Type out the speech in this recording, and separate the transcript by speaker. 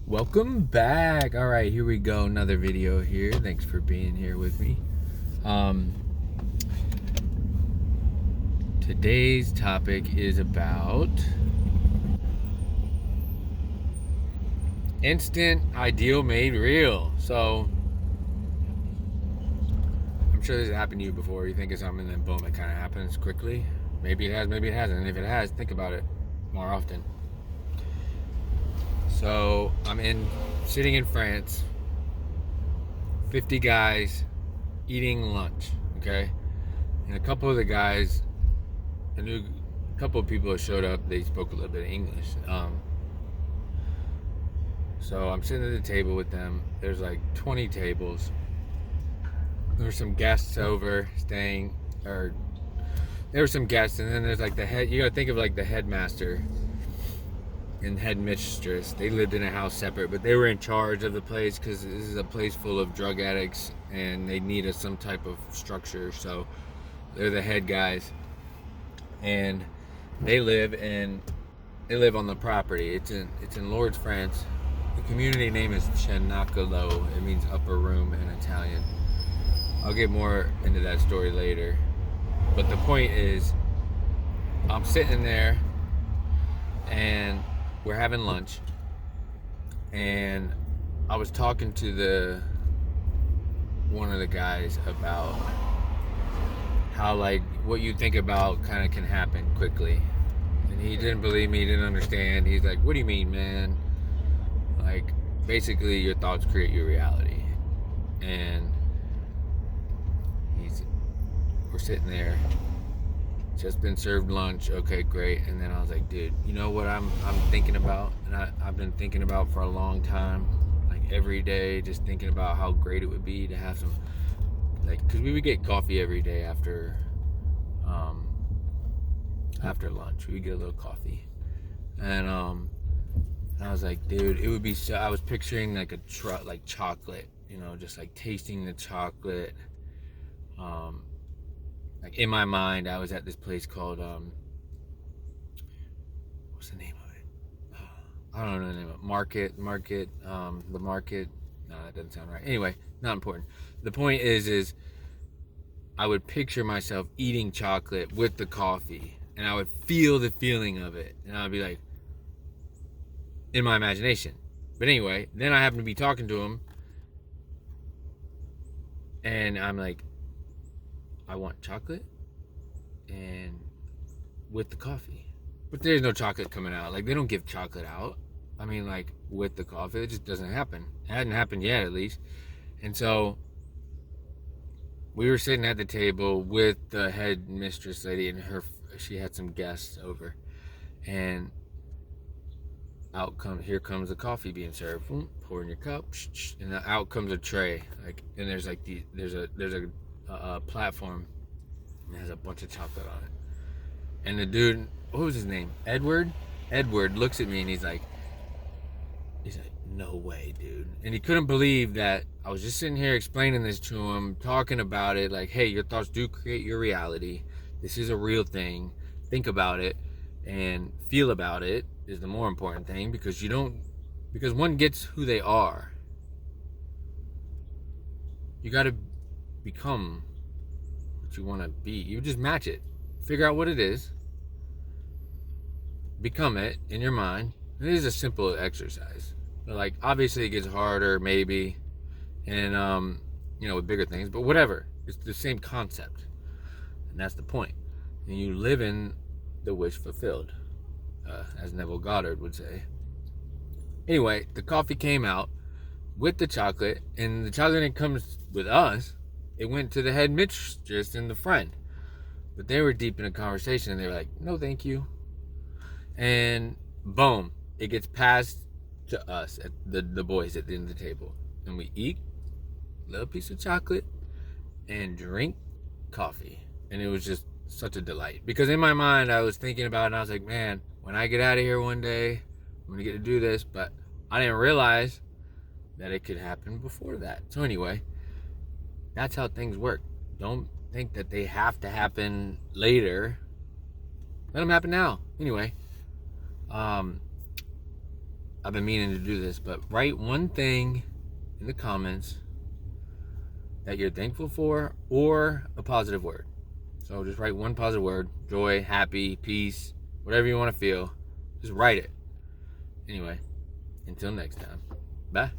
Speaker 1: Welcome back. All right, here we go. Another video here. Thanks for being here with me. Today's topic is about instant ideal made real. So I'm sure this has happened to you before. You think of something and then boom, it kind of happens quickly. Maybe it has, maybe it hasn't. And if it has, think about it more often. So I'm sitting in France, 50 guys eating lunch, okay? And a couple of the guys, a couple of people that showed up, they spoke a little bit of English. So I'm sitting at the table with them. There's like 20 tables. There were some guests over staying, or there were some guests, and then there's like the head, you gotta think of like the headmaster and headmistress. They lived in a house separate, but they were in charge of the place because this is a place full of drug addicts and they needed some type of structure. So they're the head guys, and they live on the property. It's in Lourdes, France. The community name is Cenacolo. It means upper room in Italian. I'll get more into that story later, but the point is, I'm sitting there and we're having lunch, and I was talking to one of the guys about how like what you think about kind of can happen quickly, and he didn't believe me, he didn't understand. He's like, what do you mean, man? Like, basically your thoughts create your reality. And we're sitting there, just been served lunch, okay, great. And then I was like, dude, you know what I'm thinking about, and I've been thinking about for a long time, like every day, just thinking about how great it would be to have some, like, because we would get coffee every day after lunch. We would get a little coffee, and I was like, dude, it would be so. I was picturing like like chocolate, just like tasting the chocolate. Like in my mind, I was at this place called what's the name of it? I don't know the name of it. Market. The Market. No, that doesn't sound right. Anyway, not important. The point is I would picture myself eating chocolate with the coffee, and I would feel the feeling of it, and I would be like, in my imagination. But anyway, then I happen to be talking to him, and I'm like, I want chocolate and with the coffee. But there's no chocolate coming out. Like, they don't give chocolate out. I mean, like, with the coffee, it just doesn't happen. It hadn't happened yet, at least. And so we were sitting at the table with the head mistress lady, and she had some guests over, and here comes the coffee being served. Pour in your cup, and out comes a tray. Like, and there's like there's a platform that has a bunch of chocolate on it. And the dude, what was his name? Edward looks at me and he's like, no way, dude. And he couldn't believe that I was just sitting here explaining this to him, talking about it, like, hey, your thoughts do create your reality. This is a real thing. Think about it and feel about it is the more important thing, because one gets who they are. You got to become what you want to be. You just match it, figure out what it is, become it in your mind. It is a simple exercise, but like, obviously it gets harder maybe, and with bigger things, but whatever, it's the same concept, and that's the point. And you live in the wish fulfilled, as Neville Goddard would say. Anyway, the coffee came out with the chocolate, and the chocolate didn't come with us. It went to the head mistress and the friend. But they were deep in a conversation, and they were like, no, thank you. And boom, it gets passed to us, at the boys at the end of the table. And we eat a little piece of chocolate and drink coffee. And it was just such a delight. Because in my mind, I was thinking about it, and I was like, man, when I get out of here one day, I'm going to get to do this. But I didn't realize that it could happen before that. So anyway, that's how things work. Don't think that they have to happen later. Let them happen now. Anyway, I've been meaning to do this, but write one thing in the comments that you're thankful for, or a positive word. So just write one positive word: joy, happy, peace, whatever you want to feel. Just write it. Anyway, until next time. Bye.